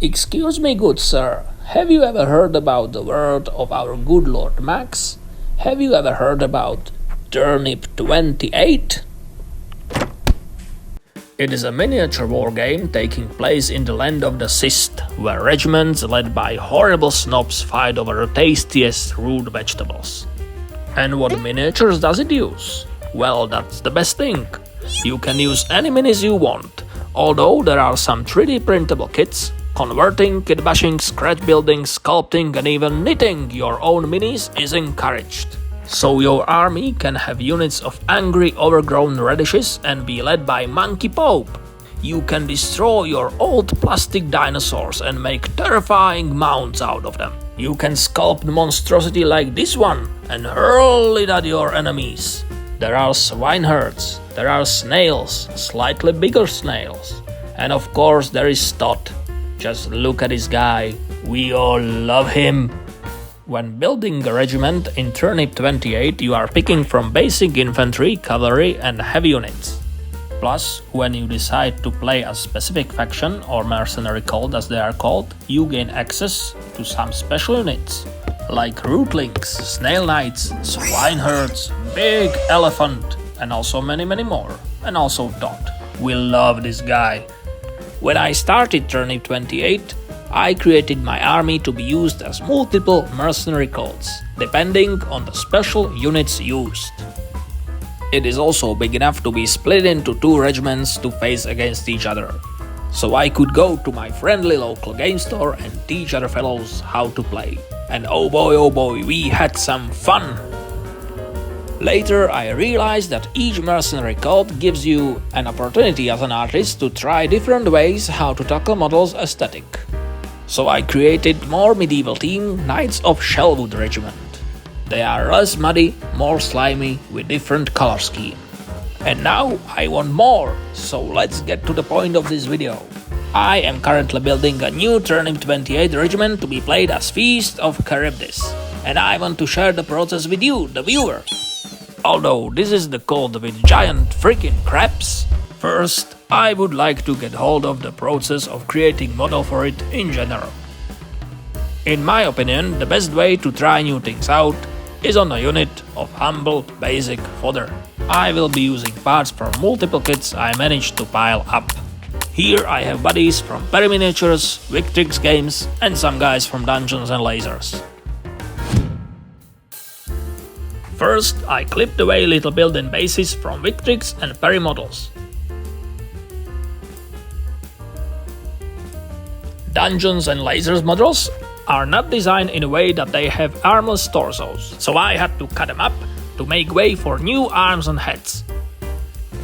Excuse me, good sir, have you ever heard about the word of our good Lord Max? Have you ever heard about Turnip28? It is a miniature war game taking place in the land of the Sist, where regiments led by horrible snobs fight over the tastiest root vegetables. And what miniatures does it use? Well, that's the best thing. You can use any minis you want, although there are some 3D printable kits. Converting, kit bashing, scratch building, sculpting and even knitting your own minis is encouraged. So your army can have units of angry overgrown radishes and be led by Monkey Pope. You can destroy your old plastic dinosaurs and make terrifying mounts out of them. You can sculpt monstrosity like this one and hurl it at your enemies. There are swineherds, there are snails, slightly bigger snails, and of course there is Todd. Just look at this guy, we all love him. When building a regiment in Turnip28, you are picking from basic infantry, cavalry and heavy units. Plus, when you decide to play a specific faction or mercenary cult as they are called, you gain access to some special units, like rootlings, snail knights, swineherds, big elephant, and also many more. And also Todd. We love this guy. When I started Turnip28, I created my army to be used as multiple mercenary cults, depending on the special units used. It is also big enough to be split into 2 regiments to face against each other. So I could go to my friendly local game store and teach other fellows how to play. And oh boy, we had some fun! Later I realized that each mercenary cult gives you an opportunity as an artist to try different ways how to tackle models' aesthetic. So I created more medieval team Knights of Shellwood Regiment. They are less muddy, more slimy, with different color scheme. And now I want more, so let's get to the point of this video. I am currently building a new Turnip28 regiment to be played as Feast of Charybdis, and I want to share the process with you, the viewer. Although this is the code with giant freaking crabs, first I would like to get hold of the process of creating model for it in general. In my opinion, the best way to try new things out is on a unit of humble basic fodder. I will be using parts from multiple kits I managed to pile up. Here I have buddies from Perry Miniatures, Victrix Games and some guys from Dungeons and Lasers. First, I clipped away little built-in bases from Victrix and Perry models. Dungeons and Lasers models are not designed in a way that they have armless torsos, so I had to cut them up to make way for new arms and heads.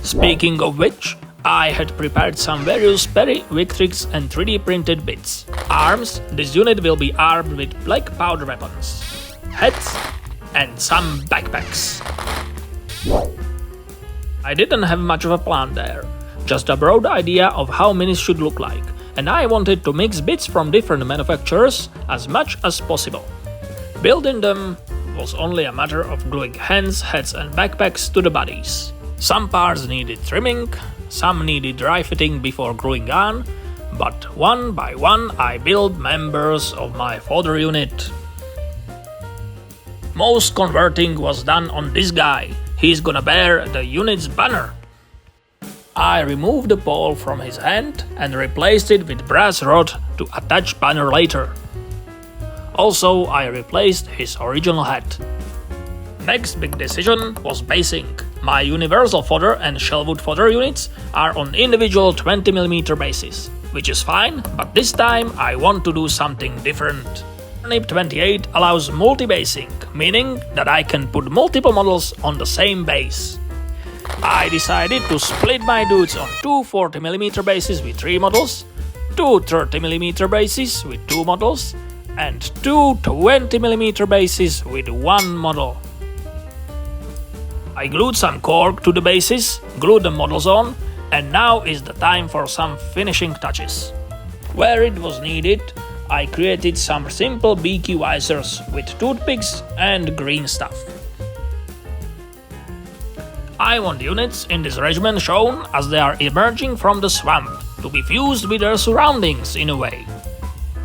Speaking of which, I had prepared some various Perry, Victrix and 3D printed bits. Arms, this unit will be armed with black powder weapons. Heads, and some backpacks. I didn't have much of a plan there, just a broad idea of how minis should look like, and I wanted to mix bits from different manufacturers as much as possible. Building them was only a matter of gluing hands, heads and backpacks to the bodies. Some parts needed trimming, some needed dry fitting before gluing on, but one by one I built members of my fodder unit. Most converting was done on this guy, he's gonna bear the unit's banner. I removed the pole from his hand and replaced it with brass rod to attach banner later. Also, I replaced his original hat. Next big decision was basing. My universal fodder and shellwood fodder units are on individual 20mm bases, which is fine, but this time I want to do something different. Turnip28 allows multi-basing, meaning that I can put multiple models on the same base. I decided to split my dudes on 2 40mm bases with 3 models, 2 30mm bases with 2 models, and 2 20mm bases with 1 model. I glued some cork to the bases, glued the models on, and now is the time for some finishing touches. Where it was needed, I created some simple beaky visors with toothpicks and green stuff. I want units in this regiment shown as they are emerging from the swamp, to be fused with their surroundings in a way.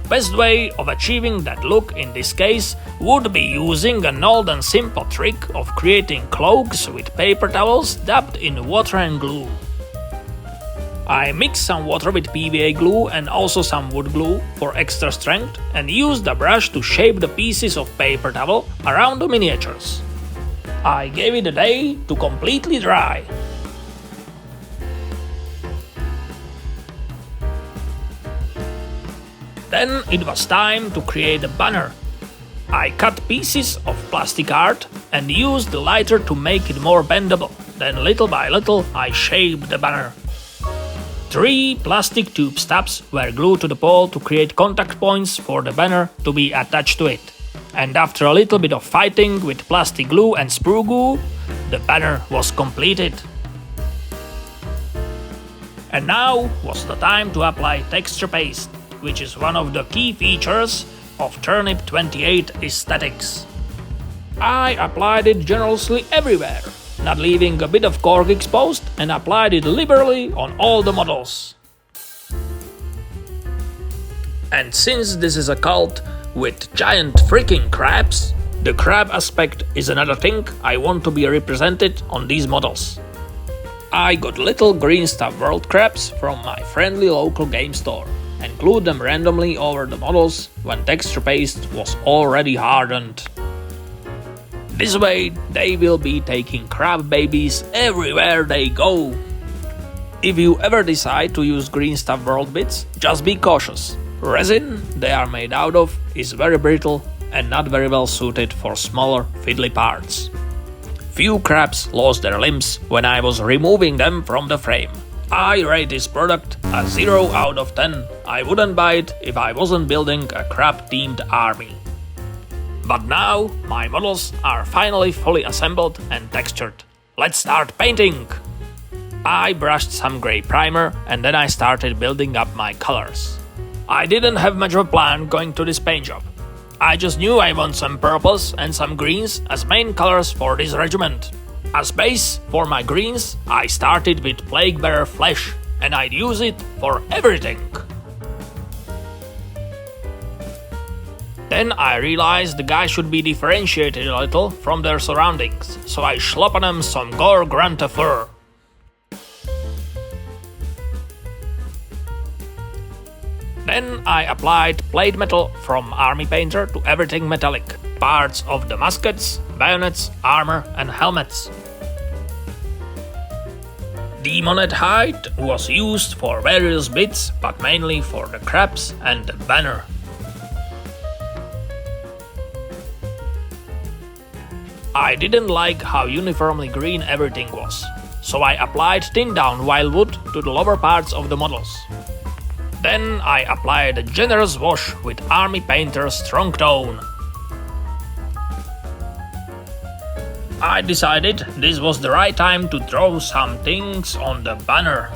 Best way of achieving that look in this case would be using an old and simple trick of creating cloaks with paper towels dabbed in water and glue. I mixed some water with PVA glue and also some wood glue for extra strength and used a brush to shape the pieces of paper towel around the miniatures. I gave it a day to completely dry. Then it was time to create a banner. I cut pieces of plastic art and used the lighter to make it more bendable. Then little by little I shaped the banner. 3 plastic tube stabs were glued to the pole to create contact points for the banner to be attached to it. And after a little bit of fighting with plastic glue and sprue glue, the banner was completed. And now was the time to apply texture paste, which is one of the key features of Turnip28 aesthetics. I applied it generously everywhere, not leaving a bit of cork exposed, and applied it liberally on all the models. And since this is a cult with giant freaking crabs, the crab aspect is another thing I want to be represented on these models. I got little green stuff world crabs from my friendly local game store and glued them randomly over the models when texture paste was already hardened. This way they will be taking crab babies everywhere they go. If you ever decide to use green stuff world bits, just be cautious. Resin they are made out of is very brittle and not very well suited for smaller fiddly parts. Few crabs lost their limbs when I was removing them from the frame. I rate this product a 0 out of 10. I wouldn't buy it if I wasn't building a crab-themed army. But now my models are finally fully assembled and textured. Let's start painting! I brushed some grey primer and then I started building up my colors. I didn't have much of a plan going to this paint job. I just knew I want some purples and some greens as main colors for this regiment. As base for my greens, I started with Plague Bearer flesh, and I'd use it for everything. Then I realized the guys should be differentiated a little from their surroundings, so I slop on them some gore grunter fur. Then I applied plate metal from Army Painter to everything metallic, parts of the muskets, bayonets, armor and helmets. Demonhead hide was used for various bits, but mainly for the crabs and the banner. I didn't like how uniformly green everything was, so I applied thinned down wildwood to the lower parts of the models. Then I applied a generous wash with Army Painter's Strong Tone. I decided this was the right time to throw some things on the banner.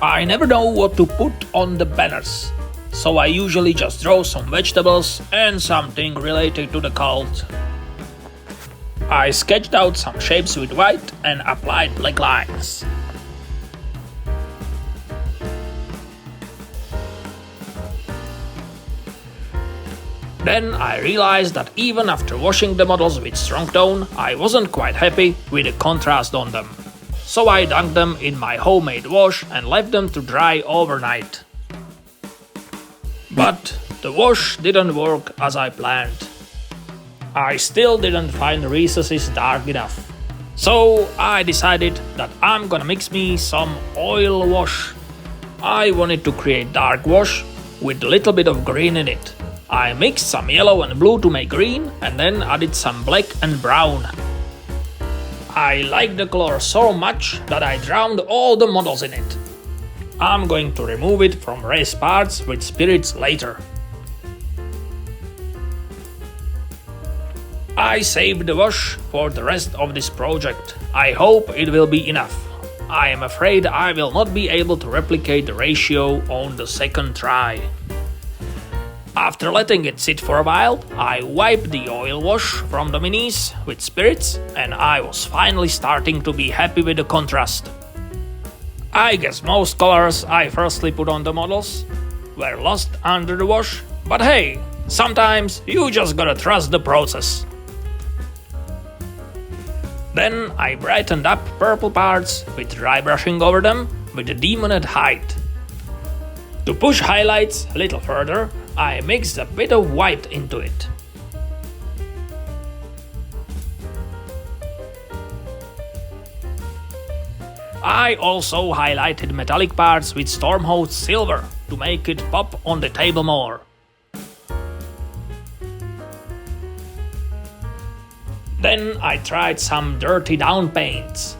I never know what to put on the banners, so I usually just throw some vegetables and something related to the cult. I sketched out some shapes with white and applied black lines. Then I realized that even after washing the models with Strong Tone, I wasn't quite happy with the contrast on them. So I dunked them in my homemade wash and left them to dry overnight. But the wash didn't work as I planned. I still didn't find the recesses dark enough. So I decided that I'm gonna mix me some oil wash. I wanted to create dark wash with a little bit of green in it. I mixed some yellow and blue to make green and then added some black and brown. I liked the color so much that I drowned all the models in it. I'm going to remove it from race parts with spirits later. I saved the wash for the rest of this project. I hope it will be enough. I am afraid I will not be able to replicate the ratio on the second try. After letting it sit for a while, I wiped the oil wash from the minis with spirits and I was finally starting to be happy with the contrast. I guess most colors I firstly put on the models were lost under the wash, But hey, sometimes you just gotta trust the process. Then I brightened up purple parts with dry brushing over them with the demoned height. To push highlights a little further, I mixed a bit of white into it. I also highlighted metallic parts with Stormhost silver to make it pop on the table more. Then I tried some dirty down paints.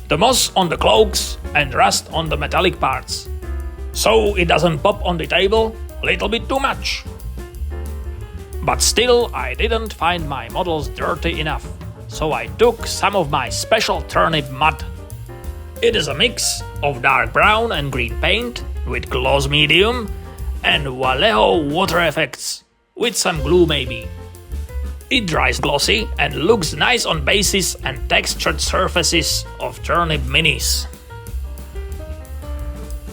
The moss on the cloaks and rust on the metallic parts. So it doesn't pop on the table a little bit too much. But still I didn't find my models dirty enough, so I took some of my special turnip mud. It is a mix of dark brown and green paint with gloss medium and Vallejo water effects, with some glue maybe. It dries glossy and looks nice on bases and textured surfaces of turnip minis.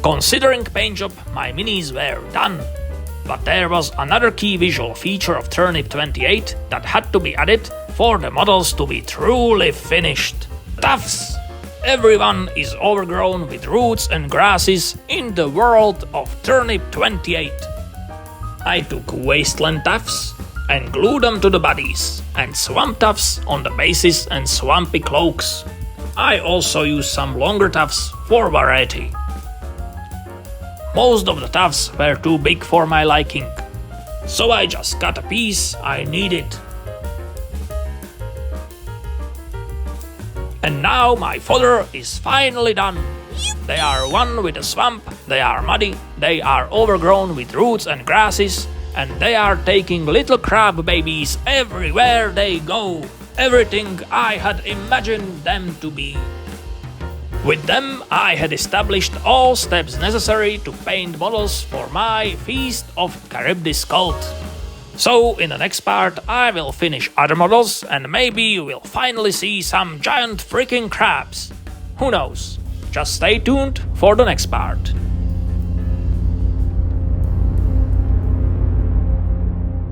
Considering paint job, my minis were done. But there was another key visual feature of Turnip28 that had to be added for the models to be truly finished. Tufts! Everyone is overgrown with roots and grasses in the world of Turnip28. I took wasteland tufts and glued them to the bodies, and swamp tufts on the bases and swampy cloaks. I also used some longer tufts for variety. Most of the tufts were too big for my liking, so I just cut a piece I needed. And now my fodder is finally done. They are one with the swamp, they are muddy, they are overgrown with roots and grasses, and they are taking little crab babies everywhere they go. Everything I had imagined them to be. With them, I had established all steps necessary to paint models for my Feast of Charybdis cult. So, in the next part, I will finish other models and maybe you will finally see some giant freaking crabs. Who knows? Just stay tuned for the next part.